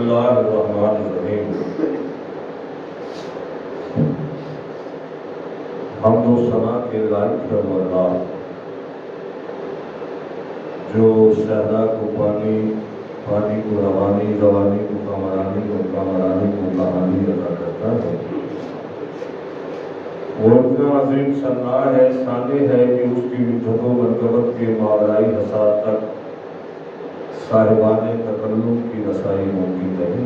اللہ الرحمن الرحیم۔ حمد و ثنا کے لائق ہے وہ اللہ جو صحرا کو پانی، پانی کو روانی، روانی کو کامرانی اور کامرانی کو کہانی ادا کرتا ہے۔ وہ اتنا عظیم صنع ہے، صانع ہے کہ اس کی مدت و مرکبت کے ماورائی حساب تک صاحبان تکلم کی رسائی ممکن نہیں،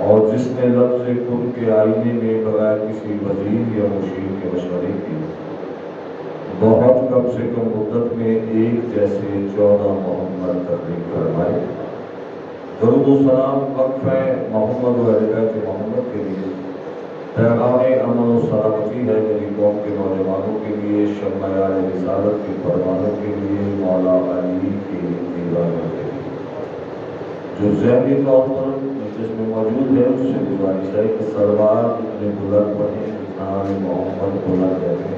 اور جس نے لفظ کن کے آئینے میں بغیر کسی وزیر یا مشیر کے مشورے کی بہت کم سے کم مدت میں ایک جیسے 14 محمد تخلیق فرمائے۔ درود و سلام وقف ہے محمد و اہل بیت محمد کے لیے، پیغام امن و سلامتی ہے میری قوم کے نوجوانوں کے لیے، شمع رسالت کے فرمانوں کے لیے، مولا علی کے دیوانوں کے لیے۔ جو ذہنی طور پر مجلس میں موجود ہے اس سے گزارش ہے کہ سلوات اپنے بلند پڑھیں، نام محمد بلند رہے۔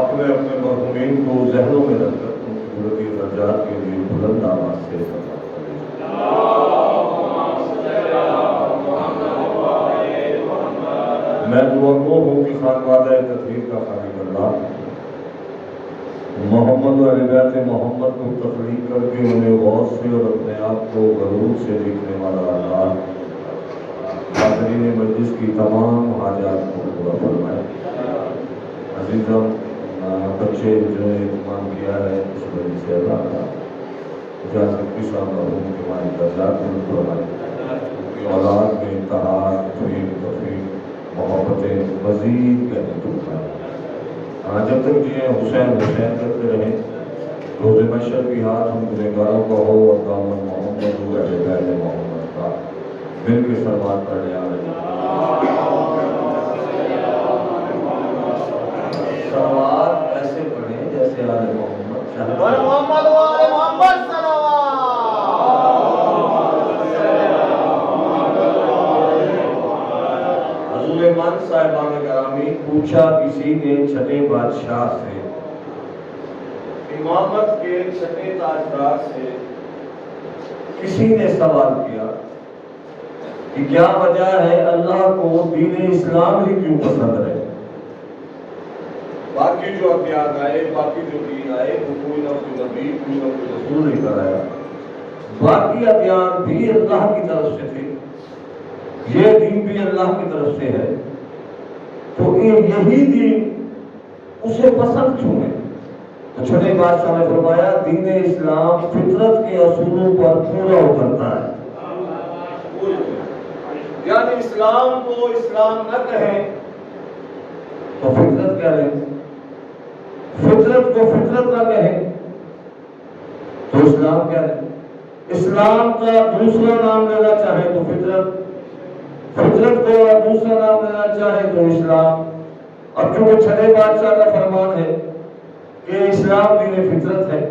اپنے اپنے مرحومین کو ذہنوں میں رکھ کر ان کی قدرتی درجات کے لیے بلند آواز سے میں دعا گو ہوں کہ خانوادہ تطہیر کا خالق اللہ محمد و اہل بیت محمد کو تخلیق کر کے انہیں غور سے اور اپنے آپ کو غرور سے دیکھنے والا اللہ حاضرین مجلس کی تمام حاجات کو پورا فرمائے۔ عزیزم، بچے جو اہتمام کیا ہے اس وجہ سے اللہ کا اجازت کی صاحب مرحوم کے مالی درجات میں فرمائے، کی اولاد میں اتحاد، تفہیم، محبتیں مزید کہنے کو فرمائے۔ جب تک جیے حسین حسین کرتے رہیں، روز محشر کی ہاتھ ہم گنہگاروں کا ہو اور دامن محمد و اہل بیت محمد کا مل کے سلوات پڑھنے آ رہے سلوات ایسے پڑھیں جیسے آل محمد محمد و آل محمد حضور مان صاحبان گرامی، پوچھا کسی نے چھٹے بادشاہ سے، امامت کے چھٹے تاجدار سے کسی نے سوال کیا کہ کیا وجہ ہے اللہ کو دین اسلام ہی کیوں پسند ہے؟ باقی جو ادیان آئے، باقی جو دین آئے وہ کوئی نہ کوئی نبی، کوئی نہ کوئی رسول لے کر آیا، باقی ادیان بھی اللہ کی طرف سے تھے، یہ دین بھی اللہ کی طرف سے ہے، تو یہی دین اسے پسند کیوں ہے؟ تو چھٹے بادشاہ نے فرمایا دین اسلام فطرت کے اصولوں پر پورا اترتا ہے۔ یعنی اسلام کو اسلام نہ کہیں تو فطرت کیا لیں، فطرت کو فطرت نہ کہیں تو اسلام کیا لیں، اسلام کا دوسرا نام لینا چاہے تو فطرت، فطرت کو دوسرا نام لینا چاہے تو اسلام۔ اب چونکہ چھٹے بادشاہ کا فرمان ہے کہ اسلام دین فطرت ہے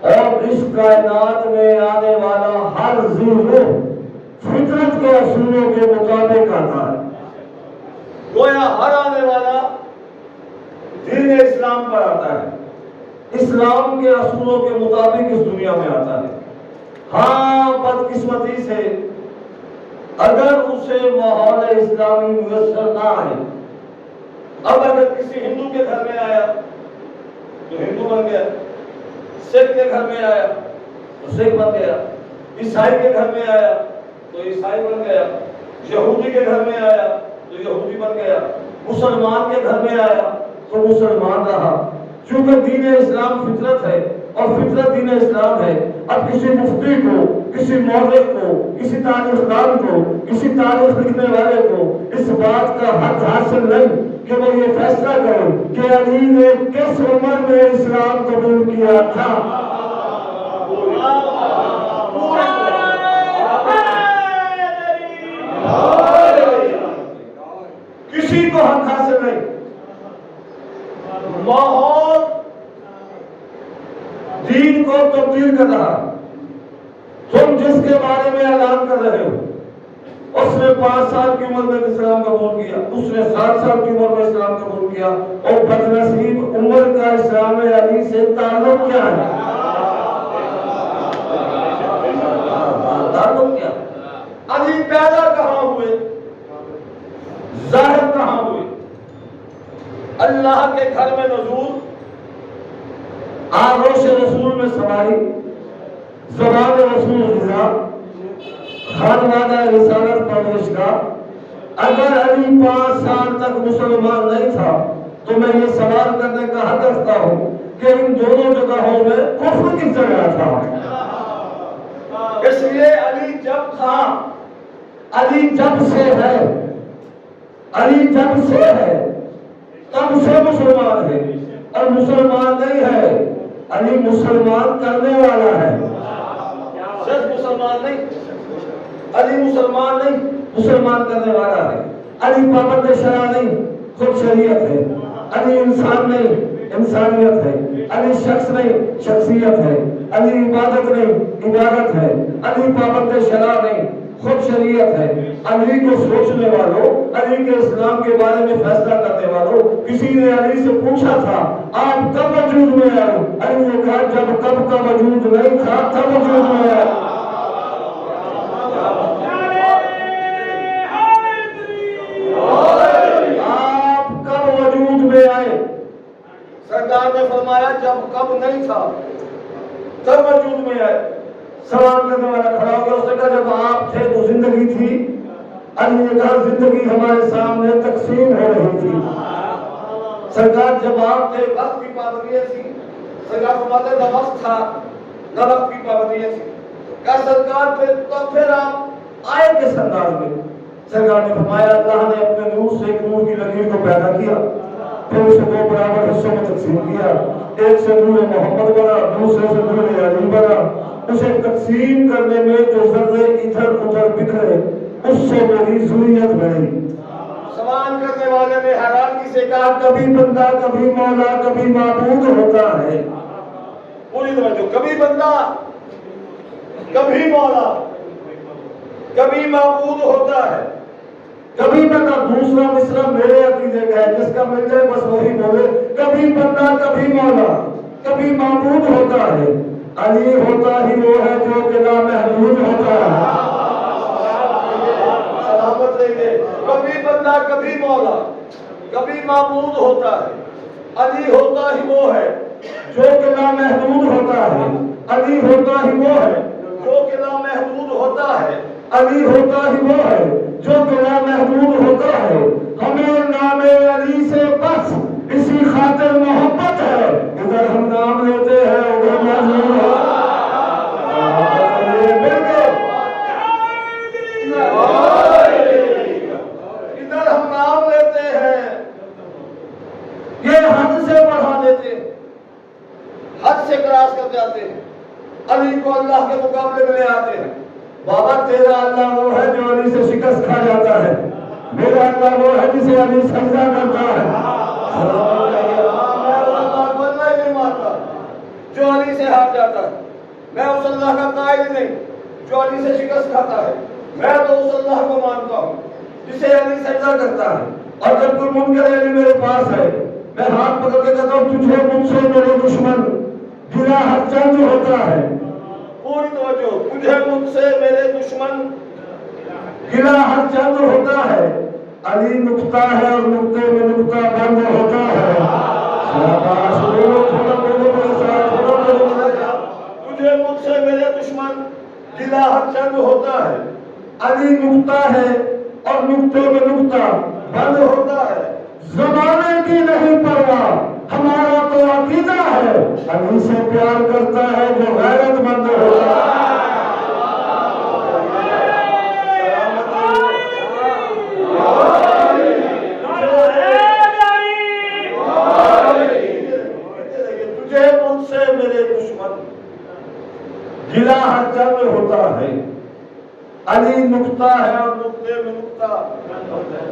اور اس کائنات میں آنے والا ہر ذو فطرت کے اصولوں کے مطابق آتا ہے، گویا ہر آنے والا دین اسلام پر آتا ہے، اسلام کے اصولوں کے مطابق اس دنیا میں آتا ہے۔ ہاں بدقسمتی سے اگر اسے ماحول اسلامی میسر نہ آئے، اب اگر کسی ہندو کے گھر میں آیا تو ہندو بن گیا، سکھ کے گھر میں آیا تو سکھ بن گیا، عیسائی کے گھر میں آیا تو عیسائی بن گیا، یہودی کے گھر میں آیا تو یہودی بن گیا، مسلمان کے گھر میں آیا تو مسلمان رہا۔ چونکہ دین اسلام فطرت ہے اور فطرت دین اسلام ہے، اب کسی مفتی کو، کسی مورخ کو، کسی تاریخ دان کو، کسی تاریخ لکھنے والے کو اس بات کا حق حاصل نہیں کہ وہ یہ فیصلہ کرے کہ علی نے کس عمر میں اسلام قبول کیا تھا۔ کسی کو حق حاصل نہیں۔ ماحول دین کو تبدیل کر رہا، تم جس کے بارے میں اعلان کر رہے ہو اس نے 5 سال کی عمر میں اسلام قبول کیا، اس نے 7 سال کی عمر میں اسلام قبول کیا، اور بدنصیب عمر کا اسلام علی سے تعلق کیا ہے؟ تعلق کیا؟ علی پیدا کہاں ہوئے، ظاہر کہاں ہوئے؟ اللہ کے گھر میں نزول، آغوش رسول میں سواری، زبان رسول غذا، خانوادہ رسالت پرورشگاہ۔ اگر علی 5 سال تک مسلمان نہیں تھا تو میں یہ سوال کرنے کا حق رکھتا ہوں کہ ان دونوں جگہوں میں کفر کس جگہ تھا؟ اس لیے علی جب تھا، علی جب سے ہے، علی جب سے ہے تب سے مسلمان ہے، اور مسلمان نہیں ہے، علی مسلمان کرنے والا ہے۔ صرف مسلمان نہیں، علی مسلمان نہیں، مسلمان کرنے والا ہے۔ علی پابند شرع نہیں، خود شریعت ہے۔ علی انسان نہیں، انسانیت ہے۔ علی شخص نہیں، شخصیت ہے۔ علی عبادت نہیں، عبادت ہے۔ علی پابند شرع نہیں، خود شریعت ہے۔ علی کو سوچنے والوں، علی کے اسلام کے بارے میں فیصلہ کرنے والوں، کسی نے علی سے پوچھا تھا آپ کب وجود میں آئے؟ علی نے کہا جب کب کا وجود نہیں تھا تب وجود میں آئے۔ آپ کب وجود میں آئے؟ سرکار نے فرمایا جب کب نہیں تھا تب وجود میں آئے۔ سوال کرنے والا کھڑا ہو گیا، اس نے کہا جب آپ تھے تو زندگی تھی؟ علی نے کہا زندگی ہمارے سامنے تقسیم ہو رہی تھی۔ سرکار جب آپ تھے وقت کی پابندیاں تھی، سرکار فرماتے نہ وقت تھا نہ وقت کی پابندیاں تھی۔ کہا سرکار پھر آپ آئے کس انداز میں؟ سرکار نے فرمایا اللہ نے اپنے نور سے ایک نور کی لکیر کو پیدا کیا، پھر اسے 2 برابر حصوں میں تقسیم کیا، ایک سے نور محمد بنا، دوسرے سے نور علی بنا۔ اسے تقسیم کرنے میں جو ذرے ادھر ادھر بکھرے اس سے میری ذریت بڑھی۔ سوال کرنے والے نے حیرانگی سے کہا کبھی بندہ کبھی مولا کبھی معبود ہوتا ہے۔ پوری توجہ، کبھی بندہ کبھی مولا کبھی معبود ہوتا ہے۔ کبھی بندہ دوسرا مصرع میرے عقیدے کا ہے، جس کا مل جائے بس وہی بولے، کبھی بندہ کبھی مولا کبھی معبود ہوتا ہے۔ علی ہوتا ہی وہ ہے جو کہ لامحدود ہوتا ہے۔ سلامت رہیے، کبھی بندہ کبھی مولا کبھی معبود ہوتا ہے۔ علی ہوتا ہی وہ ہے جو کہ لامحدود ہوتا ہے۔ علی ہوتا ہی وہ ہے جو کہ لامحدود ہوتا ہے۔ علی ہوتا ہی وہ ہے جو کہ لامحدود ہوتا ہے۔ ہمیں نام علی سے بس اسی خاطر محبت ہے، ادھر ہم نام لیتے ہیں ادھر مجنون ہے۔ ادھر ہم نام لیتے ہیں، یہ حد سے بڑھا دیتے ہیں، حد سے کراس کر جاتے ہیں، علی کو اللہ کے مقابلے میں لے آتے ہیں۔ بابا تیرا اللہ وہ ہے جو علی سے شکست کھا جاتا ہے، میرا اللہ وہ ہے جسے علی سجدہ کرتا ہے۔ میں اس اللہ کو اللہ ہی نہیں مانتا جو علی سے ہار جاتا ہے، میں اس اللہ کا قائل نہیں جو علی سے شکست کھاتا ہے، میں تو اس اللہ کو مانتا ہوں جسے علی سجدہ کرتا ہے۔ اور جب کوئی منکر علی میرے پاس ہے، میں ہاتھ پکڑ کے کہتا ہوں تجھے مجھ سے میرے دشمن گرا ہر جنگ ہوتا ہے۔ پوری توجہ، تجھے مجھ سے میرے دشمن گرا ہر جنگ ہوتا ہے۔ علی نقطہ ہے اور نقطے میں نقطہ بند ہوتا ہے۔ شاباش، بولو تھوڑا، بولو میرے ساتھ، تھوڑا بولو میرے ساتھ۔ تجھے مجھ سے میرے دشمن گرا ہر جنگ ہوتا ہے۔ علی نقطہ ہے اور نقطے میں نقطہ بند ہوتا ہے۔ زمانے کی نہیں پرواہ، ہمارا تو عقیدہ ہے، علی سے پیار کرتا ہے جو غیرت مند ہوتا ہے۔ تجھے مجھ سے میرے دشمن گلا ہر جنگ ہوتا ہے۔ علی نقطہ ہے اور نقطے میں نقطہ،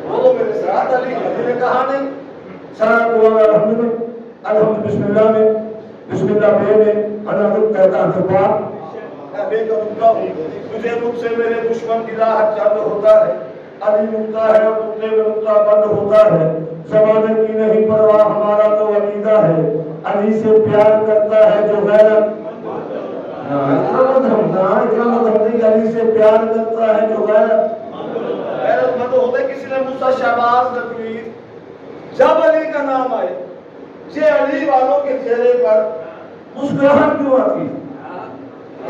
بولو میرے ساتھ، علی نے کہا نہیں، سارا قرآن الحمد میں، الحمد بسم اللہ میں، بسم اللہ بے میں، الحمد کہتا ہے میں بے کا نقطہ ہوں، تجھے مجھ سے میرے دشمن گلا ہر جنگ ہوتا ہے۔ علی نکتا ہے اور نکتے میں نکتا بند ہوتا ہے، زمانے کی نہیں پرواہ ہمارا تو عقیدہ ہے، علی سے پیار کرتا ہے جو غیرت علی سے پیار کرتا ہے جو غیرت مند ہوتا ہے۔ کسی نے موسیٰ شہباز نقوی جب علی کا نام آئے یہ علی والوں کے چہرے پر مسکراہٹ کیوں آتی؟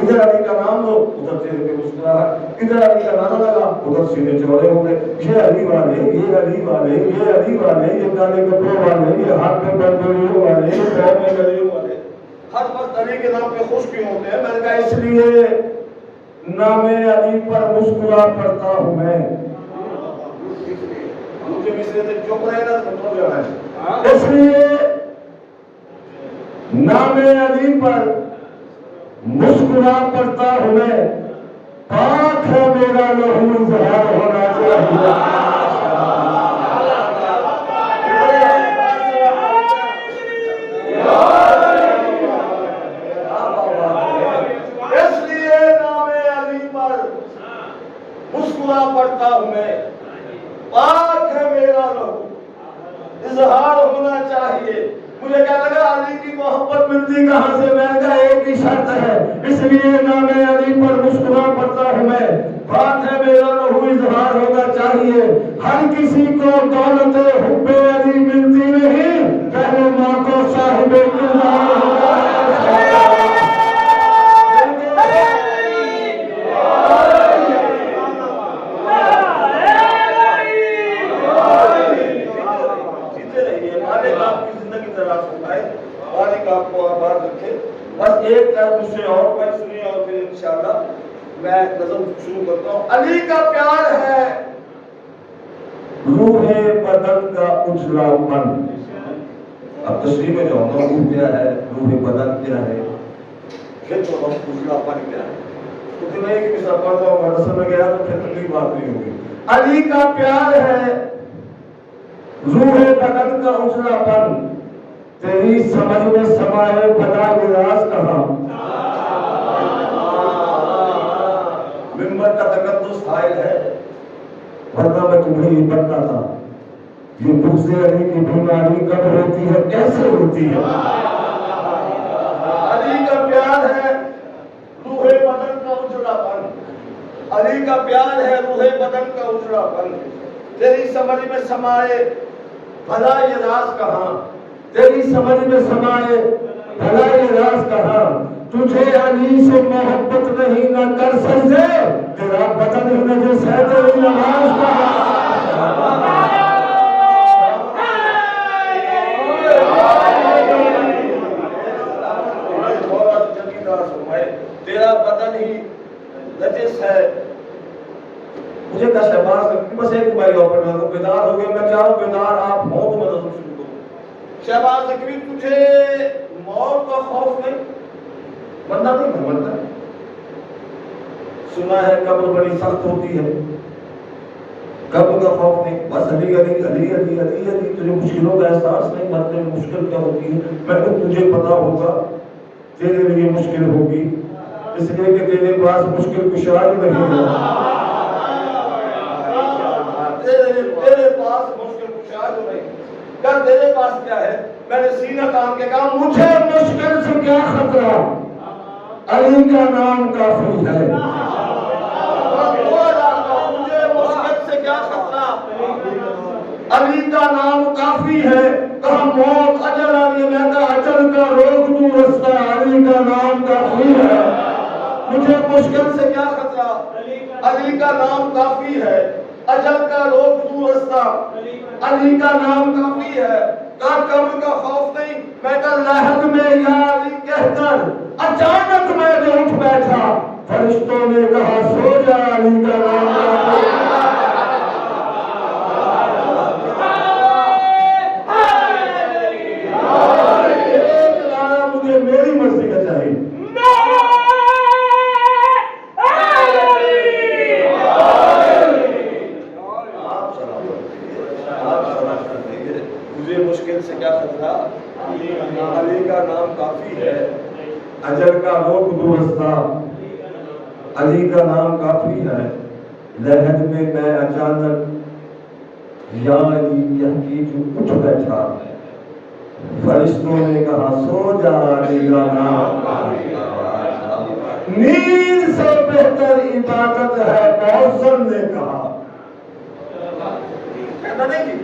ادھر علی کا نام لو ادھر چہرے پہ مسکراہٹ، ادھر علی کا نام لگا ادھر سینے چوڑے ہو گئے، یہ علی والے، یہ علی والے، یہ علی والے، یہ کالے کپڑوں والے، یہ ہاتھ میں بندولیوں والے، یہ پاؤں میں گھڑیوں والے، ہر وقت علی کے نام پہ خوش کیوں ہوتے ہیں؟ میں نے کہا اس لیے نام علی پر مسکرا پڑتا ہوں میں، مجھے مصرے سے چپ رہے نا تو جو ہے اس لیے نام علی پر مسکرا پڑتا ہوں میں، پاک ہے میرا لہو اظہار ہونا چاہیے۔ اس لیے نام علی پر مسکرا پڑتا ہوں میں، پاک ہے میرا لہو اظہار ہونا چاہیے۔ مجھے کیا لگا علی کی محبت ملتی کہاں سے؟ میں نے کہا ایک ہی شرط ہے، اس لیے نام علی پر مسکرا پڑتا ہوں میں، بات ہے میرا لہو اظہار ہونا چاہیے۔ ہر کسی کو دولت حب علی ملتی نہیں، پہلے ماں کو صاحب کردار ہونا چاہیے۔ آپ کو آباد رکھے۔ بس ایک مجھ سے اور کوئی سنیے اور پھر انشاءاللہ میں نظم شروع کرتا ہوں۔ علی کا پیار ہے روح بدن کا اجلا پن۔ اب تشریح میں جاؤں گا، روح کیا ہے، روح بدن کیا ہے، پھر تو ہم اجلا پن کیا ہے، کیونکہ میں ایک مثال پڑھتا ہوں مدرسے میں گیا تو پھر تکلیف بات نہیں ہوگی۔ علی کا پیار ہے روح بدن کا اجلا پن، تیری سمجھ میں سمائے بھلا راز کہاں۔ ممبر کا تقدس حائل ہے، ورنہ میں تمہیں یہ بننا تھا۔ یہ بغض علی کی بیماری کب ہوتی ہے، کیسے ہوتی ہے؟ علی کا پیار ہے روح بدن کا اجڑا پن، علی کا پیار ہے روح بدن کا اجڑا پن، تیری سمجھ میں سمائے بھلا یہ راز کہاں، تیری سمجھ میں سمائے بھلا یہ راز کہاں، تجھے علی سے محبت نہیں نہ کر سجدے، تیرا بدن ہی نجس ہے تیری نماز کہاں۔ تیرا بدن ہی نجس ہے۔ مجھے کہا شہباز بس ایک بھائی اور بیدار ہو گئے، میں چاہوں بیدار آپ ہوں تو میں نظر شروع کروں۔ شہباز نقوی تجھے موت کا خوف نہیں؟ مرنا نہیں ہے، مرنا ہے، سنا ہے قبر بڑی سخت ہوتی ہے، قبر کا خوف نہیں، بس علی علی علی علی علی علی، تجھے مشکلوں کا احساس نہیں، مرتے میں مشکل کیا ہوتی ہے، میں تو تجھے پتا ہوگا تیرے لیے مشکل ہوگی، اس لیے کہ تیرے پاس مشکل کشا نہیں ہے، تیرے پاس مشکل کشا نہیں، کیا تیرے پاس کیا ہے؟ میں نے سینہ تان کے کہا مجھے مشکل سے کیا خطرہ، علی کا نام کافی ہے۔ مجھے مشکل سے کیا خطرہ، علی کا نام کافی ہے۔ کہا موت اجل آنی ہے، میں کہا اجل کا روک تو رستہ، علی کا نام کافی ہے۔ مجھے مشکل سے کیا خطرہ، علی کا نام کافی ہے، اجل کا روک تو رستہ، علی کا نام کافی ہے۔ کہا قبر کا خوف نہیں، میں کہا لحد میں یا علی کہہ کر اچانک میں نے اٹھ بیٹھا، فرشتوں نے کہا سو جا، علی کا نام کافی ہے۔ مجھے میری مرضی کا چاہیے، مجھے مشکل سے کیا خطرہ، علی کا نام کافی ہے، اجل کا روک دو رستہ، علی کا نام کافی ہے۔ لہد میں میں اچانک یاری یحکیج اٹھ بیٹھا، فرشتوں نے کہا سو جا نگرانا، نیند سے بہتر عبادت ہے، مؤذن نے کہا۔ کہتا نہیں کی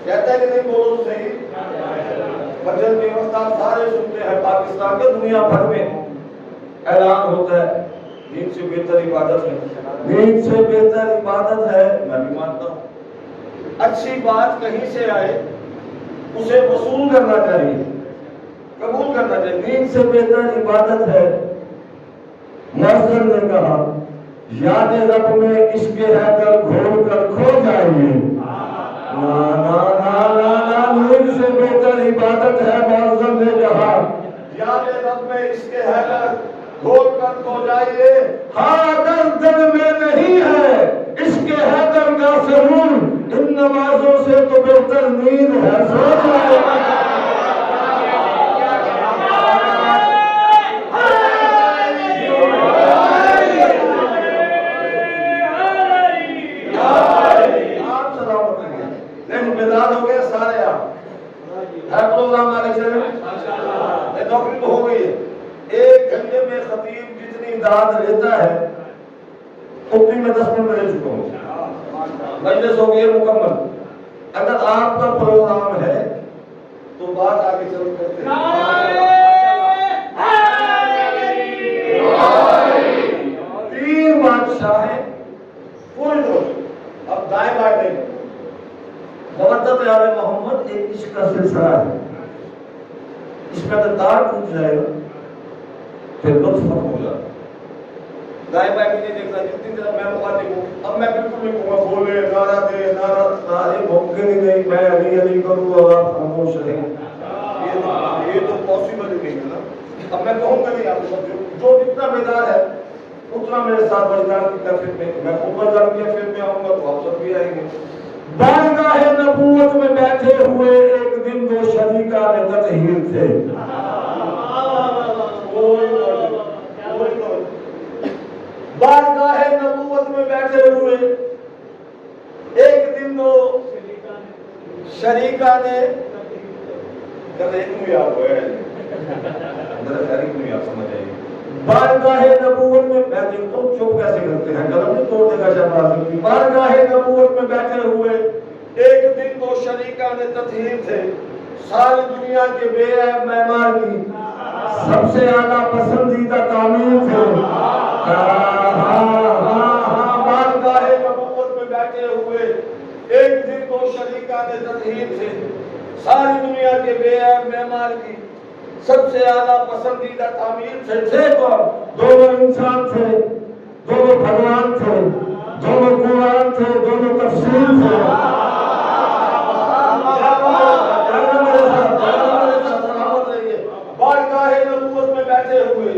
کہتا ہے کہ نہیں، بولو تو صحیح۔ فجر کے وقت آپ سارے سنتے ہیں پاکستان کے دنیا بھر میں اعلان ہوتا ہے نیند سے بہتر عبادت ہے، نیند سے بہتر عبادت ہے۔ میں بھی مانتا ہوں۔ اچھی بات کہیں سے آئے اسے وصول کرنا چاہیے، قبول کرنا چاہیے۔ نیند سے بہتر عبادت ہے، مؤذن نے کہا یاد رب میں عشق حیدر گھول کر کھو جائیے۔ نا نا نا نا نا، نیند سے بہتر عبادت ہے، مؤذن نے کہا یاد رب میں عشق حیدر گھول کر کھو جائیے۔ ہاں اگر دل میں نہیں ہے عشق حیدر کا سرور، ان نمازوں سے تو بہتر نیند ہے، سو جائے۔ آپ سلامت رہیے۔ لیکن بیدار ہو گئے سارے آپ، ہے پروگرام آگے چلے، نوکری تو ہو گئی ہے۔ ایک گھنٹے میں خطیب جتنی امداد لیتا ہے اتنی میں 10 منٹ میں لے چکا ہوں، مجلس ہو گئی ہے مکمل۔ اگر آپ کا پروگرام ہے تو بات آگے چل کرتے ہیں۔ 3 بادشاہ ہیں پوری طرح، اب دائیں بائیں نہیں۔ مودت آل محمد ایک عشق کا سلسلہ ہے، اس کا تار ٹوٹ جائے گا پھر لطف ختم ہو جائے گا۔ دائیں بائیں بھی نہیں دیکھنا، جتنی طرح میں مخاطب ہوں اب میں بالکل نہیں کہوں گا بولے نعرہ دے نعرہ ممکن ہی نہیں، میں علی علی کروں اور آپ خاموش رہیں، یہ تو پاسبل ہی نہیں ہے نا۔ اب میں کہوں گا نہیں، آپ کو جو جتنا بیدار ہے اتنا میرے ساتھ بردار کی کیفیت میں اوپر جان کی کیفیت میں آؤں گا تو آپ سب بھی آئیں گے۔ بارگاہ نبوت میں بیٹھے ہوئے ایک دن 2 شریکان تطہیر تھے۔ بارگاہ نبوت میں بیٹھے ہوئے ایک دن 2 شریکان کل ایک میں یاد ہوئے میرا شریک میں یاد سمجھ آئیے۔ بارگاہ نبوت میں میں دیکھتا ہوں چپ کیسے کرتے ہیں، قلم نہیں توڑ دے گا شہباز کی۔ بارگاہ نبوت میں بیٹھے ہوئے ایک دن 2 شریکان تطہیر تھے، ساری دنیا کے بے عیب معمار کی سب سے اعلیٰ پسندیدہ تعمیر تھے۔ بارگاہ نبوت میں بیٹھے ہوئے ایک دن 2 شریکان تطہیر تھے، ساری دنیا کے بے عیب معمار کی سب سے اعلیٰ پسندیدہ تعمیر تھے۔ دونوں انسان تھے، دونوں بھگوان تھے، دونوں قرآن تھے، دونوں تفسیر تھے۔ بارگاہ نبوت میں بیٹھے ہوئے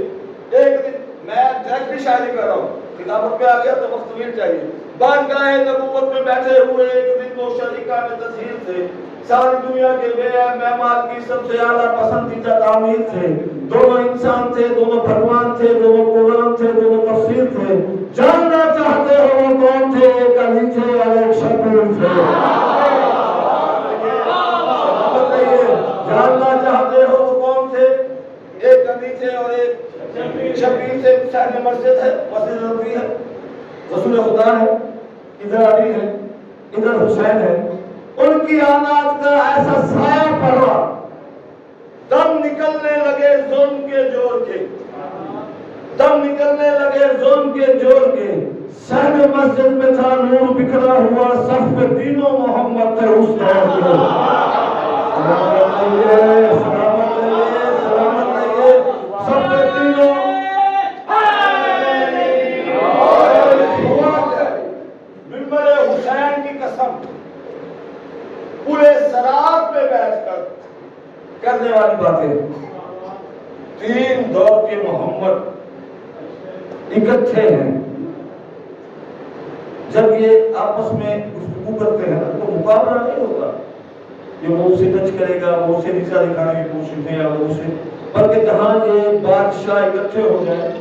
ایک دن، میں ڈائریکٹلی شاعری کر رہا ہوں، کتابت پہ آ گیا تو وقت طویل چاہیے۔ بارگاہ نبوت میں بیٹھے ہوئے ایک دن 2 شریکان تطہیر تھے، ساری دنیا کے بے عیب معمار کی سب سے اعلیٰ پسندیدہ تعمیر تھے، دونوں انسان تھے، دونوں بھگوان تھے، دونوں قرآن تھے، دونوں تفسیر تھے۔ جاننا چاہتے ہو وہ کون تھے؟ ایک علی تھے اور ایک شبیر تھے۔ جاننا چاہتے ہو وہ کون تھے؟ ایک علی تھے اور ایک شبیر تھے۔ صاحب مسجد ہے، مسجد نبوی ہے، رسول خدا ہے، ادھر علی ہے، ادھر حسین ہے۔ ان کی آمد کا ایسا سایہ پڑا، دم نکلنے لگے ظلم کے جوڑ کے، دم نکلنے لگے ظلم کے جوڑ کے۔ صحن مسجد میں تھا نور بکھرا ہوا، صف پہ تینوں محمد تھے اس دور کے۔ سلامت رہیے، سلامت رہیے، سلامت رہیے، سب پہ تینوں منبر حسین کی قسم پورے سرات میں بیٹھ کر کرنے والی باتیں۔ 3 دور کے محمد اکٹھے ہیں، جب یہ آپس میں گفتگو کرتے ہیں تو مقابلہ نہیں ہوتا، یہ وہ اسے ٹچ کرے گا، وہ اسے نیچا دکھانے کی کوشش ہے، یا وہ اسے، بلکہ جہاں یہ بادشاہ اکٹھے ہو جائیں،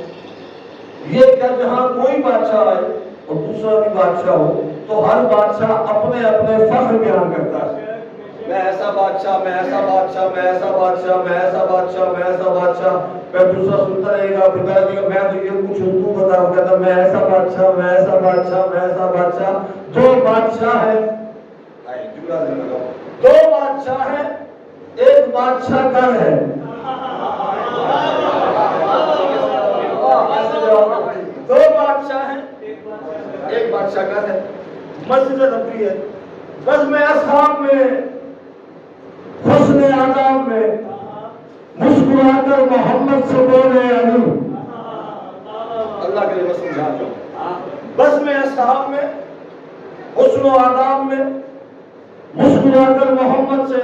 یہ کیا جہاں کوئی بادشاہ آئے اور دوسرا بھی بادشاہ ہو تو ہر بادشاہ اپنے اپنے فخر بیان کرتا ہے. میں ایسا بادشاہ، میں ایسا بادشاہ، میں ایسا بادشاہ، میں ایسا بادشاہ، میں ایسا بادشاہ. میں دوسرا سنتا رہے گا، پھر کہے گا میں تو یہ کچھ ہوں، تو بتا. وہ کہتا میں ایسا بادشاہ، میں ایسا بادشاہ، میں ایسا بادشاہ. دو بادشاہ ہیں، دو بادشاہ ہیں، ایک بادشاہ گھر ہے. دو بادشاہ ہیں، ایک بادشاہ گھر ہے. مسجد نبوی ہے. بس میں اصحاب میں حسن آداب میں مسکرا کر محمد سے بولے علی. اللہ کے لیے میں سمجھا دوں. بس میں اصحاب میں حسن و آداب میں مسکرا کر محمد سے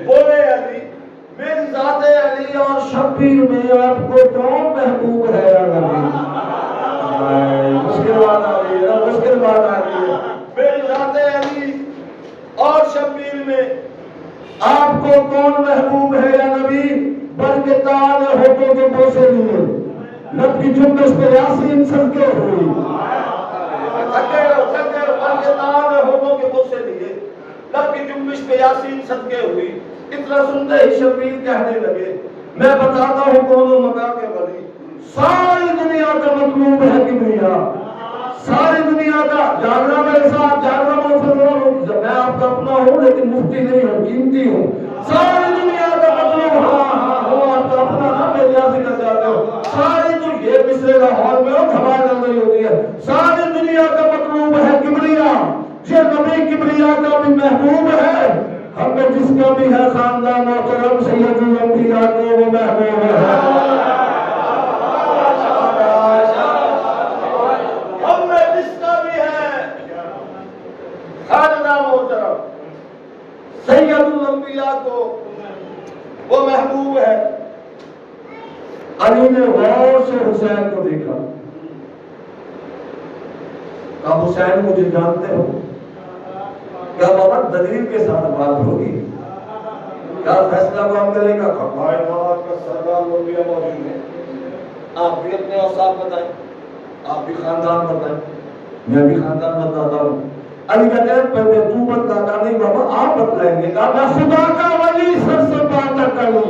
بولے علی. میری ذات علی اور شبیر میں آپ کو کون محبوب ہے یا نبی؟ مشکل بات آ رہی ہے، مشکل بات آ رہی ہے. میری ذات علی اور شبیر میں آپ کو کون محبوب ہے یا نبی؟ بلکہ تال ہوٹوں کے بوسے لیے لب کی جنبش پہ یاسین صدقے ہوئی. بلکہ تال ہوٹوں کے بوسے لیے لب کی جنبش پہ یاسین صدقے ہوئی. اتنا سنتے ہی شبیر کہنے لگے میں بتاتا ہوں کون و مکا کے ولی. ساری دنیا کا مطلوب ہے کبریا، ساری دنیا کا. جاگرا میرے ساتھ، جاگرا میں آپ کا اپنا ہوں لیکن مفتی نہیں ہوں، قیمتی ہوں. ساری دنیا کا مطلوب ہو آپ کا اپنا نہ میرے یہاں سے کر جاتے ہو. ساری تو یہ پچھلے لاہور میں ہو دھما چل رہی ہوتی ہے. ساری دنیا کا مطلوب ہے کبریا. یہ نبی کبریا کا بھی محبوب ہے. ہم میں جس کا بھی ہے خاندان محترم سید الانبیاء کو وہ محبوب ہے. ہم میں جس کا بھی ہے خاندان محترم سید الانبیاء کو وہ محبوب ہے. علی نے غور سے حسین کو دیکھا. کہا حسین مجھے جانتے ہو؟ کیا بابا دلیل کے ساتھ بات ہوگی؟ کیا فیصلہ کون کرے گا؟ کائنات کا سردار الانبیاء موجود ہے. آپ بھی اپنے اوصاف بتائیں، آپ بھی خاندان بتائیں، میں بھی خاندان بتاتا ہوں. علی کہتے ہیں پہلے تو بتاتا نہیں بابا آپ بتلائیں گے. کہا میں خدا کا ولی سر سے بات کروں.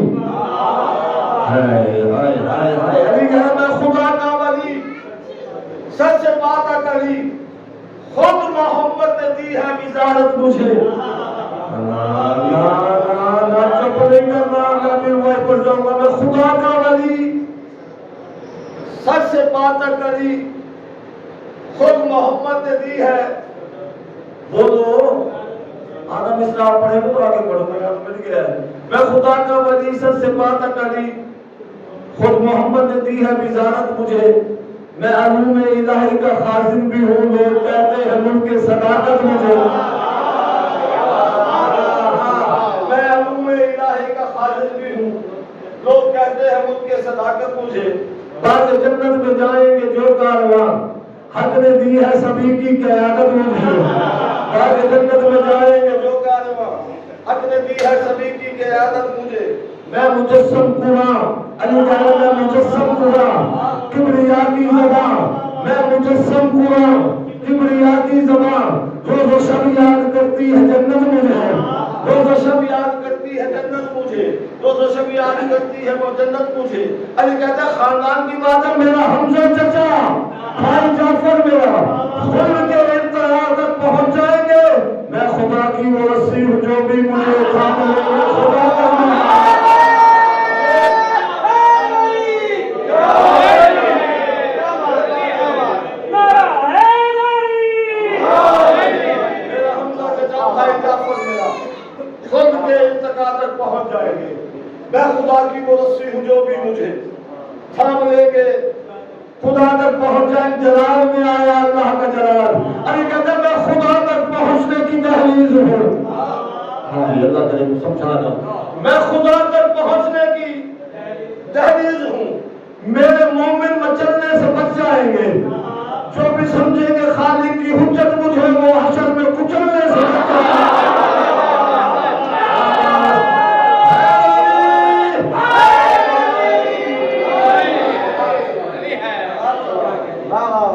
ہائے ہائے ہائے ہائے. علی کہا میں خدا کا ولی سر سے بات کری. خود محمد نے دی ہے وزارت مجھے. چپ نہیں کرنا، میں بھی وہی پر جاؤں گا. میں خدا کا ولی سر سے بات کری، خود محمد نے دی ہے. بولو آدھا مصرع پڑھے گا تو آگے پڑھو گا. یاد مل گیا ہے. میں خدا کا ولی سر سے بات کری، خود محمد نے دی ہے وزارت مجھے. میں علوم الہی کا خازن بھی ہوں، لوگ کہتے ہیں ملک صداقت مجھے. میں علوم الہی کا خازن بھی ہوں، لوگ کہتے ہیں ملک صداقت مجھے. بعد جنت میں جائیں گے جو کارواں حق نے دی ہے سبھی کی قیادت مجھے. بعد جنت میں جائیں گے جو کارواں حق نے دی ہے سبھی کی قیادت مجھے. میں مجسم قرآن علی کہا میں مجسم قرآن کبریا کی زبان. میں مجسم قرآن کبریا کی زبان. روز و شب یاد کرتی ہے جنت مجھے. روز و شب یاد کرتی ہے جنت مجھے. روز و شب یاد کرتی ہے وہ جنت مجھے. علی کہتا ہے خاندان کی بات ہے. میرا حمزہ چچا بھائی جعفر میرا خل کے انتہا تک پہنچ جائیں گے. میں خدا کی وہ رسی ہوں جو بھی مجھے تھام لے گا خدا کا خود کے انتقال تک پہنچ جائیں گے. میں خدا کی وہ رسی ہوں جو بھی مجھے تھام لے کے خدا تک پہنچ جائیں. جلال میں آیا اللہ کا جلال. علی کہتے ہیں میں خدا تک پہنچنے کی دہلیز ہوں. اللہ تعالیٰ سمجھا دو. میں خدا تک پہنچنے کی دہلیز ہوں. میرے مومن مچلنے سے بچ جائیں گے. جو بھی سمجھیں گے خالق کی حجت مجھے وہ حشر میں کچلنے سے بچ جائیں گے.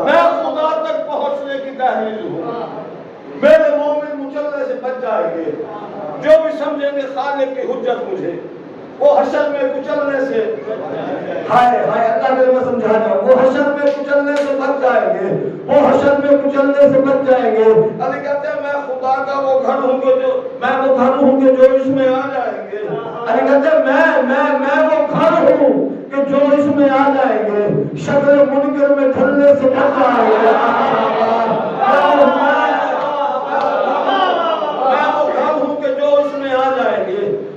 میں خدا تک کچلنے سے ہائے ہائے اللہ کے میں سمجھا جاؤں وہ حشر میں کچلنے سے بچ جائیں گے وہ حشر میں کچلنے سے بچ جائیں گے علی کہتے ہیں میں خدا کا وہ گھر ہوں گے جو میں وہ گھر ہوں گے جو اس میں آ جائیں گے علی کہتے ہیں میں وہ گھر ہوں کہ جو اس میں آ جائیں گے شکل منکر میں ڈھلنے سے بچ جائیں گے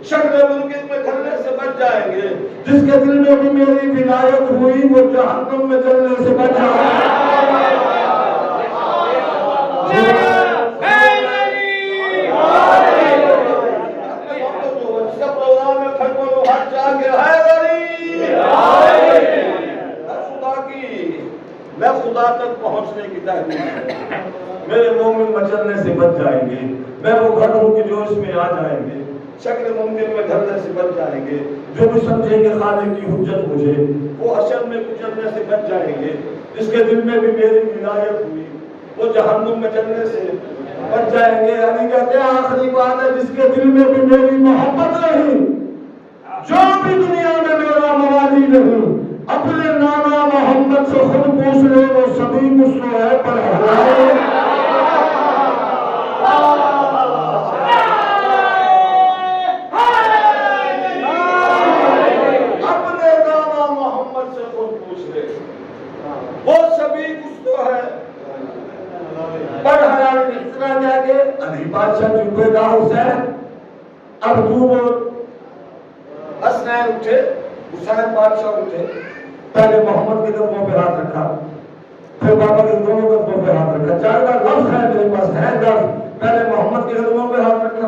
شکل منکر میں ڈھلنے سے بچ جائیں گے جس کے دل میں بھی میری ولایت ہوئی وہ جہنم میں جلنے سے بچ جائیں گے میں خدا تک پہنچنے کی تحریک میرے مومن مچلنے سے بچ جائیں گے میں وہ گھر ہوں کہ جو اس میں آ جائیں گے شکل ممکن میں ڈھلنے سے بچ جائیں گے جو بھی سمجھیں گے خالق کی حجت مجھے وہ حشر میں کچلنے سے بچ جائیں گے جس کے دل میں بھی میری ولایت ہوئی وہ جہنم میں چلنے سے بچ جائیں گے یعنی کہتے ہیں آخری بات ہے جس کے دل میں بھی میری محبت نہیں جو بھی دنیا میں میرا موالی نہیں اپنے نانا محمد سے خود پوچھ لے وہ سبھی کچھ تو ہے پر وہ سبھی کچھ تو ہے پر حلال اتنا کیا کہ علی بادشاہ چکے گا حسین اب تو وہ حسنین اٹھے حسین بادشاہ اٹھے پہلے محمد کے قدموں پہ ہاتھ رکھا پھر بابا کے دونوں قدموں پہ ہاتھ رکھا چار کا لفظ ہے میرے پاس ہے لفظ پہلے محمد کے قدموں پہ ہاتھ رکھا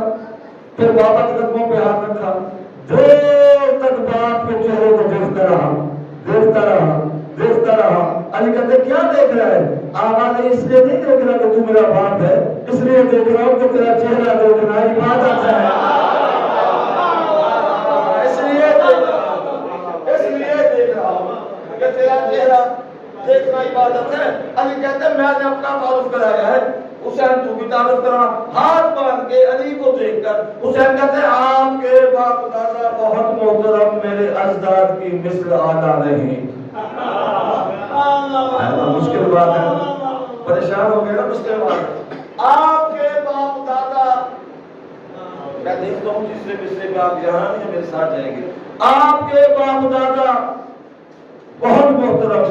پھر بابا کے قدموں پہ ہاتھ رکھا دیر تک باپ کے چہرے کو دیکھتا رہا علی کہتے کیا دیکھ رہا ہے آواز اس لیے نہیں دیکھ رہا کہ تو میرا باپ ہے اس لیے دیکھ رہا ہوں کہ تیرا چہرہ دیکھنا عبادت ہے اس لیے دیکھ رہا ہوں کہ تیرا چہرہ دیکھنا عبادت ہے علی کہتے ہیں میں نے اپنا تعارف کرایا ہے حسین تو بھی تعارف کرا ہاتھ باندھ کے علی کو دیکھ کر حسین کہتے ہیں آپ کے باپ دادا بہت محترم میرے اجداد کی مثل آدھا نہیں مشکل بات ہے پریشان ہو گئے نا مشکل بات ہے آپ کے باپ دادا میں دیکھتا ہوں تیسرے پچھلے میں آپ یہاں نہیں میرے ساتھ جائیں گے آپ کے باپ دادا بہت محترم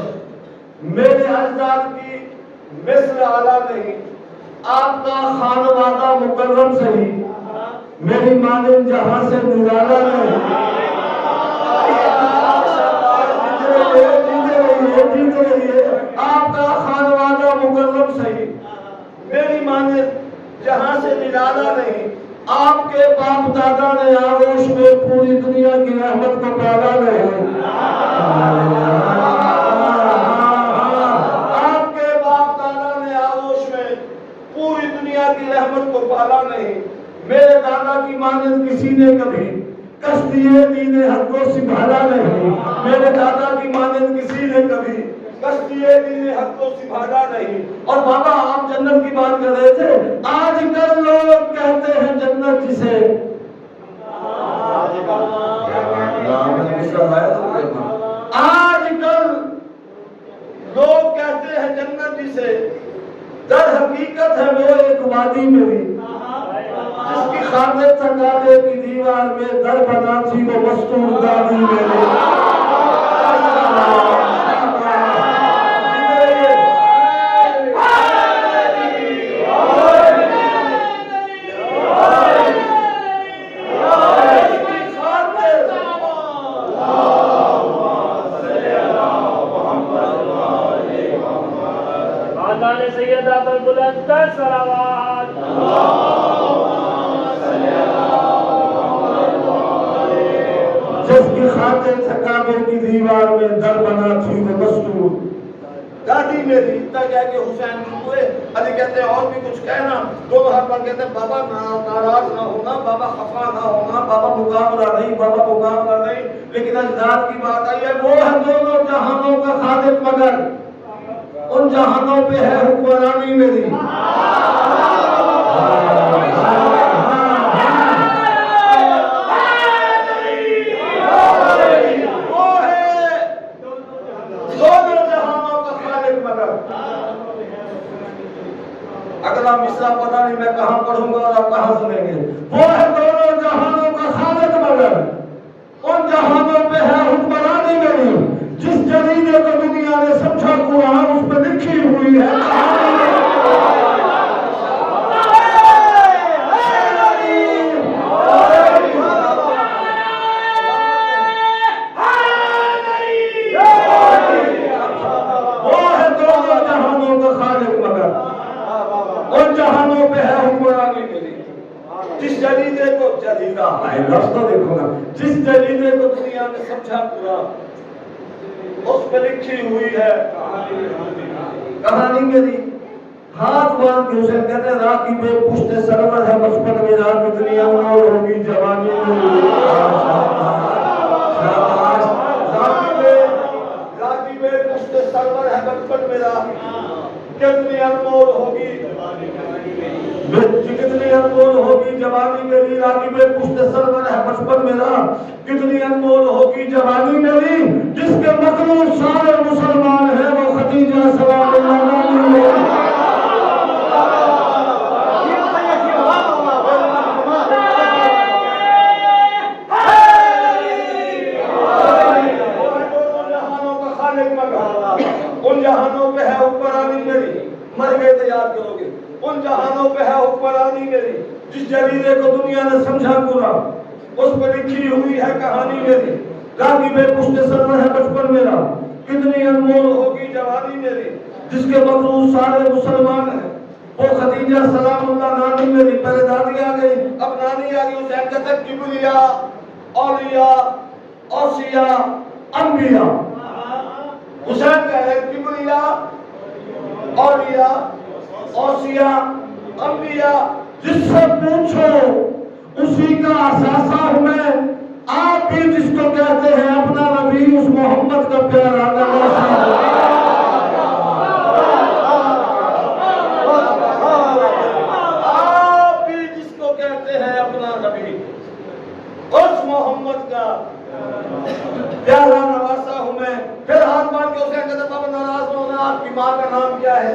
میرے اجداد کی مثل اعلیٰ نہیں آپ کا خانوادہ مکرم صحیح میری مانند جہاں سے نرالا نہیں آپ کا خانوادہ مکرم صحیح میری مانند جہاں سے نرالا نہیں آپ کے باپ دادا نے آغوش میں پوری دنیا کی رحمت کو پالا نہیں آپ کے باپ دادا نے آغوش میں پوری دنیا کی رحمت کو پالا نہیں میرے دادا کی مانند کسی نے کبھی کشتی دین حق کو سنبھالا نہیں میرے دادا کی مانند کسی نے کبھی کشتی دین حق کو سنبھالا نہیں اور بابا آپ جنت کی بات کر رہے تھے آج کل لوگ کہتے ہیں جنت جسے آج کل لوگ کہتے ہیں جنت جسے در حقیقت ہے وہ ایک وادی میں بھی جس کی خاطر تھکانے کی دیوار میں در بنا تھی وہ مستور دادی میں سیدہ پر بلند کر صلوات جس کی خاطر تھکانے کی دیوار میں در بنا تھی وہ مستور دادی میری اتنا کہہ کے حسین ہوئے علی کہتے ہیں اور بھی کچھ کہنا دونوں ہاتھ پر کہتے ہیں بابا ناراض نہ ہونا بابا خفا نہ ہونا بابا مقابلہ نہیں لیکن اجداد کی بات آئی ہے وہ ہے دونوں جہانوں کا خالق مگر ان جہانوں پہ ہے حکمرانی میری کہ میں کہاں پڑھوں گا اور آپ کہاں سنیں گے. وہ ہے دونوں جہانوں کا خالق مگر ان جہانوں پہ ہے حکمرانی میری. جس جریدے کو دنیا نے سمجھا قرآن اس پہ لکھی ہوئی ہے کہانی میری. جہانوں پہ ہے حکمرانی میری. جس جریدے کو جریدہ ہے لفظ تو دیکھو نا, جس جریدے کو دنیا نے سمجھا قرآن اس پہ لکھی ہوئی ہے کہانی میری. ہاتھ باندھ کے اسے کہتے ہیں راکی بے پشت سرور ہے بچپن میرا کتنی انور ہوگی جوانی میری. راکی بے پشت سرور ہے بچپن میرا کتنی انمول ہوگی کتنی انمول ہوگی جوانی میری. راکی بے پشت سرور ہے بچپن میرا کتنی انمول ہوگی جوانی میری. جس کے مخلوق سارے مسلمان ہیں وہ خدیجہ سلام اللہ علیہ. ان جہانوں پہ ہے حکمرانی میری. مر گئے تو یاد کرو گے. ان جہانوں پہ ہے حکمرانی میری. جس جریدے کو دنیا نے سمجھا پورا اس پہ لکھی ہوئی ہے کہانی میری. راکی بے پشت سرور ہے بچپن میرا کتنی انمول ہوگی جوانی میری. جس کے مخلوق سارے مسلمان ہیں وہ خدیجہ سلام اللہ نانی میری. پہلے دادی آ گئی اب نانی آ گئی. حسین کہتے ہیں کبریاء اولیاء اوصیاء انبیاء. حسین کہہ رہے کبریاء اولیاء اوصیاء انبیاء. جس سے پوچھو اسی کا اثاثہ ہوں میں. آپ بھی جس کو کہتے ہیں اپنا نبی اس محمد کا پیارا آپ بھی جس کو کہتے ہیں اپنا نبی اس محمد کا پیارا نواسا ہوں میں. پھر ہاتھ باندھ کے اسے کہتے بابا ناراض نہ ہونا آپ کی ماں کا نام کیا ہے.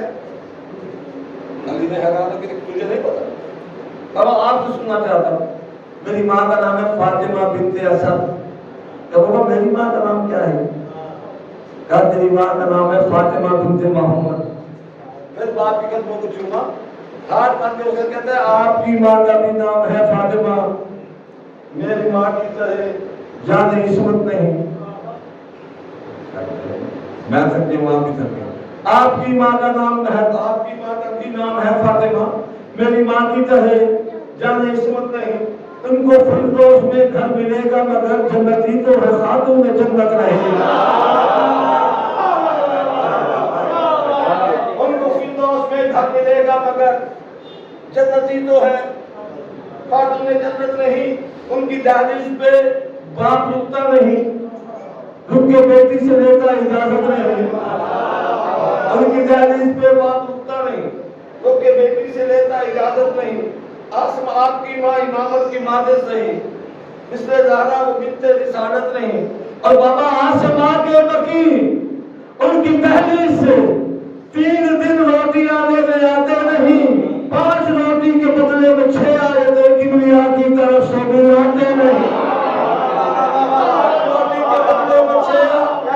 علی نے حیران کہ تجھے نہیں پتا. بابا آپ سے سننا چاہتا ہوں. میری ماں کا نام ہے فاطمہ بنت اسد. کہ بابا میری ماں کا نام کیا ہے. کہا تیری ماں کا نام ہے فاطمہ بنت محمد. پھر باپ کی قدموں کو چوما ہاتھ باندھ کے اسے کہتے ہیں آپ کی ماں کا بھی نام ہے فاطمہ. میری ماں کی طرح جان عصمت نہیں. میں سکتی ہوں آپ کی طرح. آپ کی ماں کا نام ہے تو آپ کی ماں کا بھی نام ہے فاطمہ. میری ماں کی طرح جان عصمت نہیں. ان کو فردوس میں گھر ملے گا مگر جنتی تو ہے خاتون جنت رہے گی. ان کو فردوس میں گھر ملے گا مگر جنتی تو ہے خاتون جنت نہیں. ان کی دہلیز پہ باپ رکتا نہیں. رک کے بیٹی سے لیتا اجازت نہیں. ان کی دہلیز پہ باپ رکتا نہیں. رک کے بیٹی سے لیتا اجازت نہیں. آپ کی ماں امامت کی مادے صحیح مثل زہرا وہ بنت رسالت نہیں. اور بابا آسماں کے بکی ان کی دہلیز سے 3 دن روٹیاں لینے آتے نہیں. 5 روٹی کے بدلے میں 6 آئے تھے کبریا کی طرف سے بھی آتے نہیں.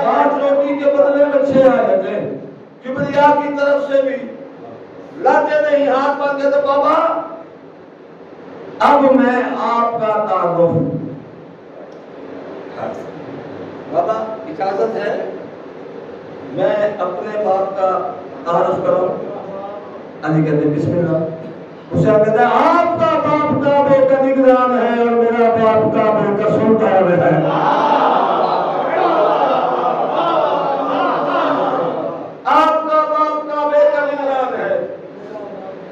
5 روٹی کے بدلے میں 6 آئے تھے کبریا کی طرف سے بھی لاتے نہیں. ہاتھ باندھ کے تو بابا اب میں آپ کا تعارف. بابا اجازت ہے میں اپنے باپ کا تعارف کروں. علی کہتے بسم اللہ. اسے کہتا ہے آپ کا باپ کعبے کا نگران ہے اور میرا باپ کعبے کا سلطان ہے. آپ کا باپ کعبے کا نگران ہے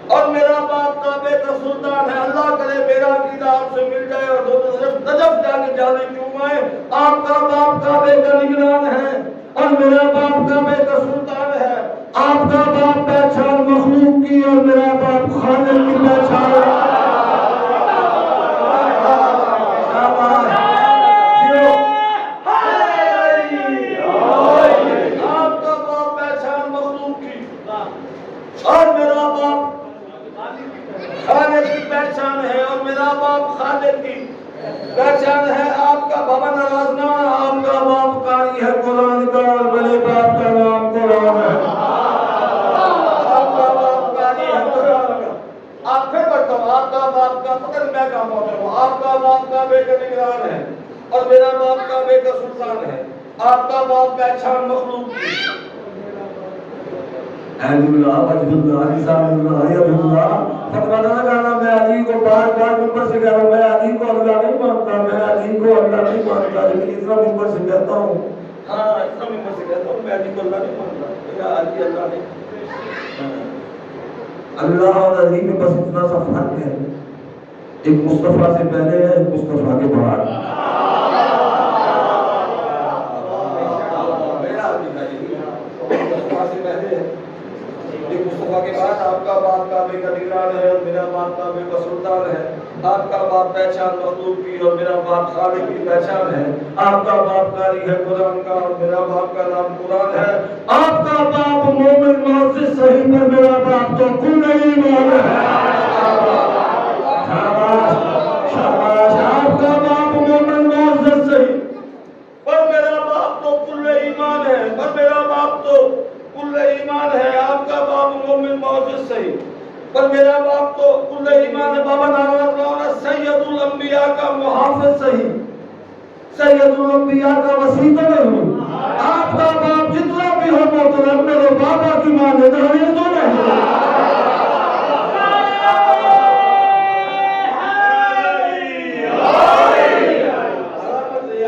اور میرا باپ کعبے کا سلطان ہے. اللہ کرے میرا عقیدہ آپ سے مل جائے اور دونوں طرف نجف جا کے جانے چومائے. آپ کا باپ کعبے کا نگران ہے اور میرا باپ کعبے کا سلطان ہے. آپ کا باپ پہچان مخلوق کی اور میرا باپ خالق کی پہچان ہے. آپ کا باپ پہچان مخلوق کی اور میرا باپ سلطان ہے، آپ کا باپ پہچان مخلوق کی۔ علی اللہ وجہ اللہ لسان اللہ ید اللہ فتوانا کہنا میں علی کو بار بار ممبر سے کہہ رہا ہوں، میں علی کو اللہ نہیں مانتا، میں علی کو اللہ نہیں مانتا، لیکن اتنا ممبر سے کہتا ہوں، ہاں اتنا ممبر سے کہتا ہوں میں علی کو اللہ نہیں مانتا، میرا علی اللہ نہیں۔ اللہ اور علی میں بس اتنا سا فرق ہے، ایک مصطفیٰ سے پہلے ہے، ایک مصطفیٰ کے بعد۔ میرا علی نہیں، مصطفیٰ سے پہلے ہے، ایک مصطفیٰ کے بعد۔ آپ کا باپ کعبے کا نگران ہے اور میرا باپ کعبے کا سلطان ہے، آپ کا باپ پہچان مخلوق کی اور میرا باپ خالق کی پہچان ہے، آپ کا باپ قاری ہے قرآن کا اور میرا باپ کا نام قرآن ہے، آپ کا باپ مومن معزز صحیح پر میرا باپ تو کل ایمان ہے۔ شاباش شاباش، آپ کا باپ مومن معزز صحیح پر میرا باپ تو کل ایمان ہے، پر میرا باپ تو کل ایمان ہے، آپ کا باپ مومن معزز صحیح پر میرا باپ تو کل ایمان ہے۔ بابا نانا سید الانبیاء کا محافظ صحیح، سید الانبیاء کا وسیع تو نہیں، آپ کا باپ جتنا بھی ہو محترم میرے بابا کی مانے دہنے تو نہیں۔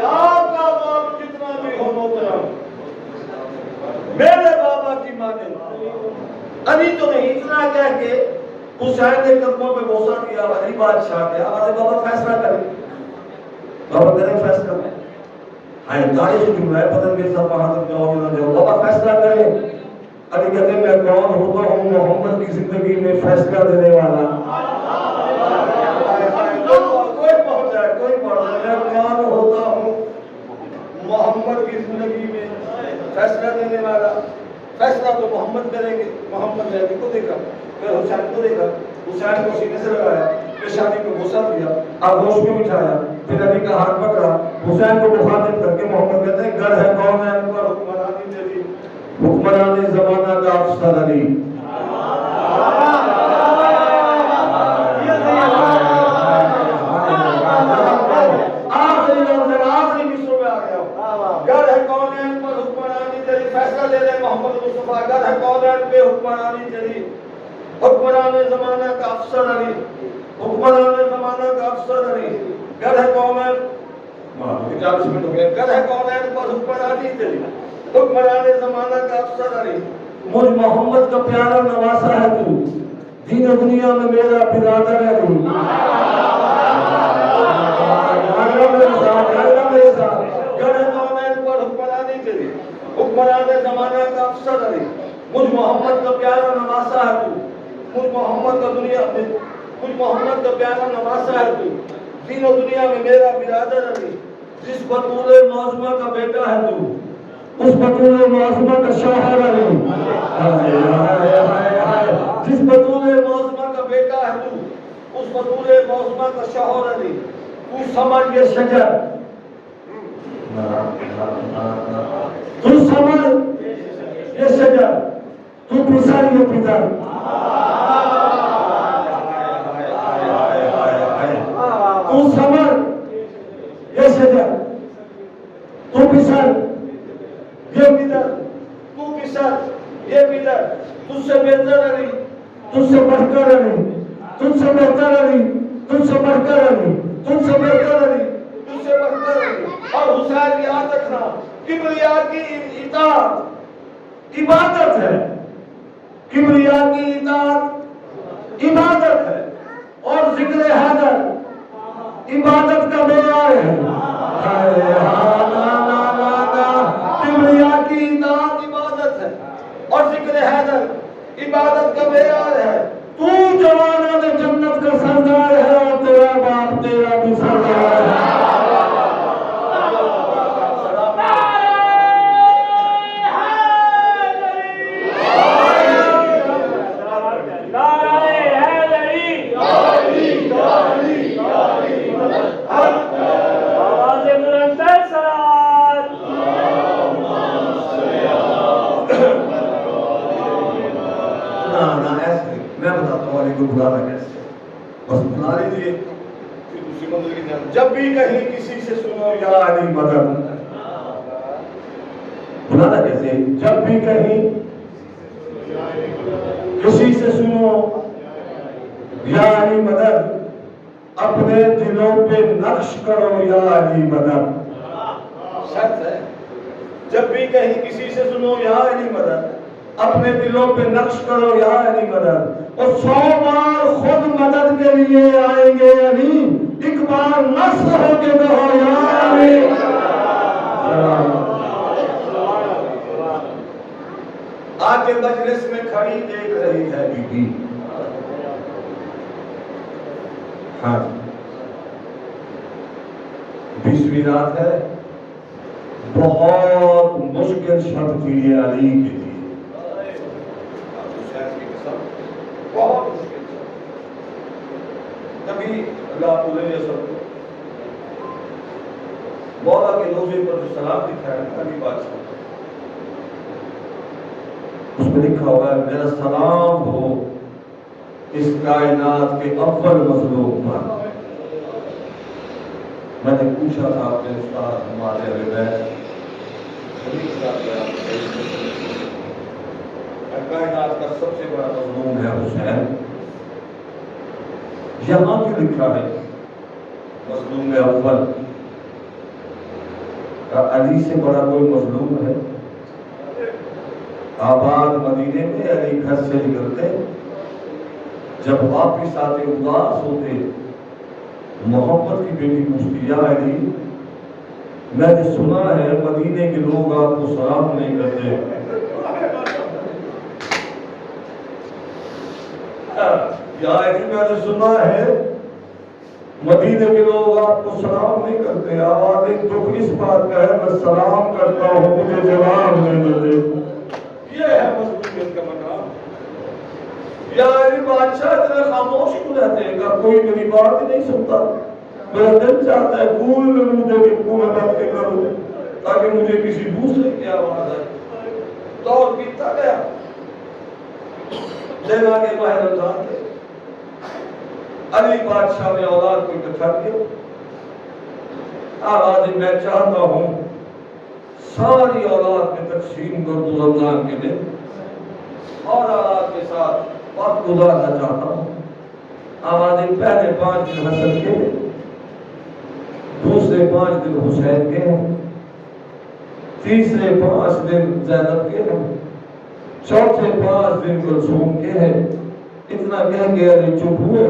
آپ کا باپ جتنا بھی ہو محترم میرے بابا کی مانے علی تو نہیں، اتنا کہہ کے حسین نے قدموں پہ بوسہ دیا، علی بادشاہ کے آواز بابا فیصلہ کریں، بابا کریں فیصلہ، ہاں داڑھی سے جملہ ہے پتہ میرے ساتھ وہاں تک جاؤ نہ جاؤ، بابا فیصلہ کریں۔ علی کہتے ہیں میں کون ہوتا ہوں محمد کی زندگی میں فیصلہ دینے والا، کوئی پہنچ جائے کوئی پہنچ جائے، میں کون ہوتا ہوں محمد کی زندگی میں فیصلہ دینے والا، فیصلہ تو محمد کریں گے، محمد نے علی کو دیکھا پھر حسین کو دیکھا، حسین کو سینے سے لگایا، پھر شادی کو بوسہ دیا، آغوش میں بٹھایا، پھر علی کا ہاتھ پکڑا، حسین کو مخاطب کر کے محمد کہتے ہیں گر ہے کون ہے ان پر حکمرانی تیری، حکمران زمانہ کا افسر علی۔ آخری لفظ آخری مصروں میں آ گیا ہوں، گر ہے کون ہے ان پر حکمرانی تیری، فیصلہ دے دے محمد مصطفیٰ، گر ہے کون ہے ان پہ حکمرانی تیری، حکمران زمانہ کا افسر علی، حکمران زمانہ کا افسر علی، گر ہے کون ہے 40 منٹ ہو گئے، گر ہے کون ہے ان پر حکمرانی تیری، حکمران زمانہ کا افسر علی، مجھ محمد کا پیارا نواسا ہے تو، دین و دنیا میں میرا برادر ہے تو، گر ہے کون ہے ان پر حکمرانی تیری، حکمران زمانہ کا افسر علی، مجھ محمد کا پیارا نواسا ہے تو، مجھ محمد کا دنیا میں مجھ محمد کا پیارا نواسا ہے تو، دین و دنیا میں میرا برادر علی، جس بطول معظمہ کا بیٹا ہے تو، اس بطول معظمہ کا شوہر علی، جس بطول معظمہ کا بیٹا ہے تو، اس بطول معظمہ کا شوہر علی، تو سمجھ یہ شجر، تو سمجھ یہ شجر، تو پسر یہ پدر، تو سمجھ یہ شجر، تو پسر یہ پدر، تو پسر یہ پدر، تجھ سے بہتر علی، تجھ سے بڑھ کر علی، تجھ سے بہتر علی، تجھ سے بڑھ کر علی، تجھ سے بہتر علی، تجھ سے بڑھ کر علی۔ اور حسین یاد رکھنا کبریا کی اطاعت عبادت ہے، کبریا کی اطاعت عبادت ہے، اور ذکر حیدر عبادت کا معیار ہے۔ کبریا کی اطاعت عبادت ہے اور ذکر حیدر عبادت کا معیار ہے۔ تو جوانان جنت کا سردار ہے اور تیرا باپ تیرا بھی سردار ہے۔ بس بنا لیجیے، جب بھی کہیں کسی سے سنو یا علی مدد، سنانا کیسے؟ جب بھی کہیں کسی سے سنو یا علی مدد، اپنے دلوں پہ نقش کرو یا علی مدد. شرط ہے، جب بھی کہیں کسی سے سنو یا علی مدد، اپنے دلوں پہ نقش کرو یا علی مدد. اور 100 بار خود مدد کے لیے آئیں گے علی، ایک بار نقش ہو کے کہو یا علی. آ کے مجلس میں کھڑی دیکھ رہی ہے بی بی. ہاں 20ویں رات ہے، بہت مشکل شب تھی یہ علی کے لیے. بہت مشکل ہے. کبھی اللہ بولے یہ سب مولا کے روزے پر جو سلام لکھا ہے علی بادشاہ، اس میں لکھا ہوا ہے میرا سلام ہو اس کائنات کے اول مظلوم پر. میں نے پوچھا تھا اپنے استاد ہمارے کائنات کا سب سے بڑا مظلوم ہے حسین. یہاں بھی لکھا ہے مظلوم اول. علی سے بڑا کوئی مظلوم ہے؟ آباد مدینے میں علی گھر سے نکلتے، جب واپس آتے اداس ہوتے، محمد کی بیٹی پوچھتی یا علی میں نے سنا ہے مدینے کے لوگ آپ کو سلام نہیں کرتے. یا علی میں نے سنا ہے مدینے کے لوگ آپ کو سلام نہیں کرتے. آواز ایک دکھ اس بات کا ہے میں سلام کرتا ہوں مجھے جواب نہیں دیتے. یہ ہے مظلومیت کا مقام. یا علی بادشاہ اتنے خاموش کیوں رہتے ہیں کہ کوئی میری بات ہی نہیں سنتا؟ میرا دل چاہتا ہے کوئی میں مجھے کہ میں بات کے کروں تاکہ مجھے کسی دوسرے کی آواز آئے. دور بیتتا گیا، دن آگے ماہ رمضان کے علی بادشاہ نے اولاد کو اکٹھا کیا. آواز میں چاہتا ہوں ساری اولاد میں تقسیم کر دو رمضان کے دن، اور اولاد کے ساتھ وقت گزارنا چاہتا ہوں. آواز پہلے 5 دن حسن کے، دوسرے 5 دن حسین کے، تیسرے 5 دن زینب کے، چوتھے 5 دن کلثوم کے ہیں. اتنا کہہ کے علی چپ ہوئے.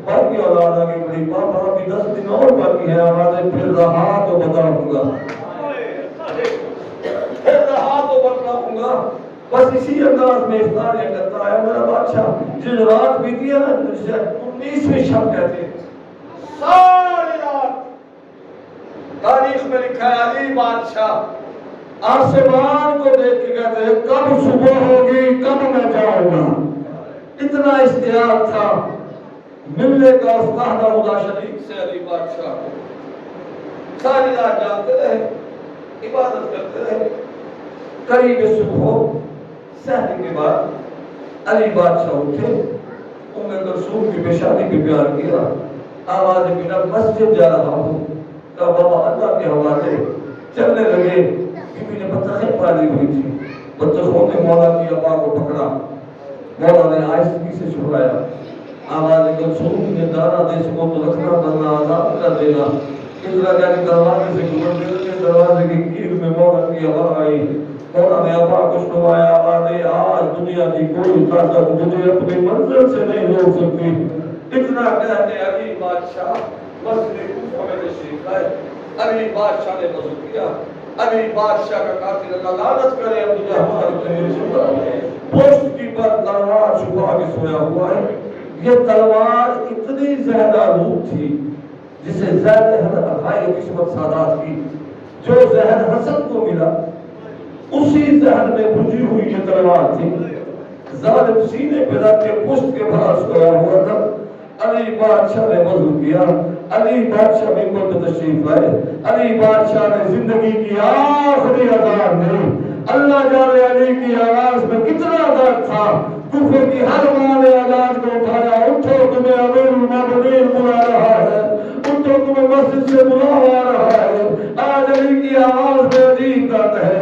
باقی اولاد آگے بڑی پاپا ابھی 10 دن اور باقی ہے. آوازیں پھر رہا تو بتاؤں گا، پھر رہا تو بتاؤں گا. بس اسی انداز میں افطار یہ کرتا ہے میرا بادشاہ. جس رات بیتی ہے نا جسے 19ویں شب کہتے ہیں، ساری رات تاریخ میں لکھا ہے علی بادشاہ آسمان کو دیکھ کے کہتے ہیں کب صبح ہوگی کب میں جاؤں گا. اتنا اشتیاق تھا ملنے کا اس وحدہ خدا شریف سے. علی بادشاہ ساری رات جاگتے رہے، عبادت کرتے رہے. قریب صبح سحر کے بعد علی بادشاہ اٹھے، ام کلثوم کی پیشانی پہ پیار کیا. آواز بنا مسجد جا رہا ہوں. کہا بابا اللہ کے حوالے. چلنے لگے. بی بی نے بطخیں پالی ہوئی تھی، بطخوں نے مولا کی ابا کو پکڑا. مولا نے آہستگی سے چھڑایا. آواز کلثوم نے دارا دے سکو تو رکھنا ورنہ آزاد کر دینا. اتنا کیا کہ دروازے سے گزرتے ہوئے دروازے کی کیر میں مولا کی آواز آئی. مولا نے ابا کو سنوایا. آواز آج دنیا کی کوئی طاقت مجھے اپنی منزل سے نہیں روک سکتی. اتنا کہتے علی بادشاہ مسجد کوفہ میں تشریف لائے. علی بادشاہ نے وضو کیا. علی بادشاہ کا قاتل اللہ لعنت کرے ابو جہل پشت کی پر تلوار چھپا کے سویا ہوا ہے. یہ تلوار اتنی زیادہ روح تھی جسے زہر ہائے قسمت سادات کی. جو زہر حسن کو ملا اسی زہر میں بجھی ہوئی یہ تلوار تھی. ظالم سینے پہ رکھ کے پشت کے بھاس سویا ہوا تھا. علی بادشاہ نے وضو کیا. علی بادشاہ ممبر پہ تشریف لائے. علی بادشاہ نے زندگی کی آخری اذان دی. اللہ جانے علی کی آواز میں کتنا درد تھا. کوفے کی ہر ماں نے اذان کو اٹھایا. اٹھو تمہیں امیر المومنین بلا رہا ہے. اٹھو تمہیں مسجد سے بلاوا رہا ہے. آج علی کی آواز میں عجیب درد ہے.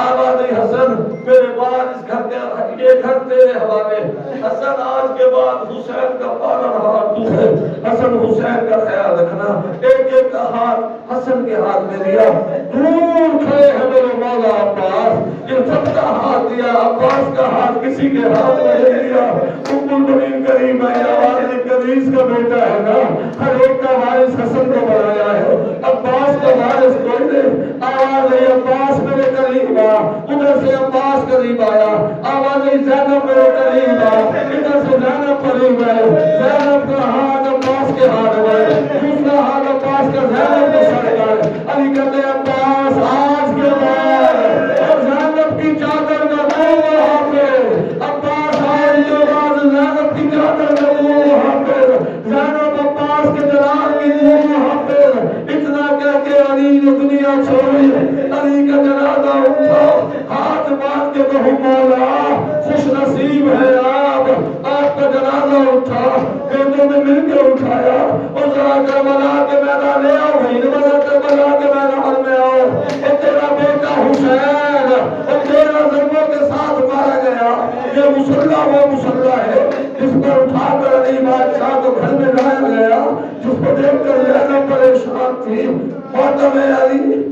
آواز حسن میرے بعد اس گھر کے یہ گھر تیرے حوالے، حسن آج کے بعد حسین کا پالن ہار تو ہے، حسن حسین کا خیال رکھنا، ایک ایک کا ہاتھ حسن کے ہاتھ میں دیا، دور کھڑے ہیں میرے مولا عباس، یہ سب کا ہاتھ دیا، عباس کا ہاتھ کسی کے ہاتھ میں نہیں دیا، ام المؤمنین کریم ہے، آواز قدیس کا بیٹا ہے نا، ہر ایک کا وارث حسن کو بنایا ہے، عباس کا وارث کوئی نہیں، آواز نہیں عباس میرے قریب آ، ادھر سے عباس قریب آیا، آواز نہیں زینب میرے قریب آ، ادھر سے زینب قریب آئے، زینب کا ہاتھ عباس کے ہاتھ میں، دوسرا ہاتھ عباس کا زینب کے سر پر، علی کہتے ہیں عباس آج کے بعد اور زینب کی چادر کا دو وہاں پہ، عباس آج کے بعد زینب کی چادر کا دو وہاں پہ، زینب عباس کے جلال کی دو وہاں پہ، اتنا کہہ کے علی نے دنیا چھوڑی، علی کا جنازہ اٹھا، ہاتھ باندھ کے کہو مولا خوش نصیب ہے آپ کا جنازہ اٹھا، بیٹوں نے مل کے اٹھایا، اور ذرا کربلا کے میدان لے آؤ، کربلا کے میدان میں آؤ، اور تیرا بیٹا حسین اور تیرا ضربوں کے ساتھ مارا گیا، یہ مسلح وہ مسلح ہے جس پر اٹھا کر علی بادشاہ کو گھر میں لایا گیا، جس کو دیکھ کر زینب پریشان تھی، ماتم علی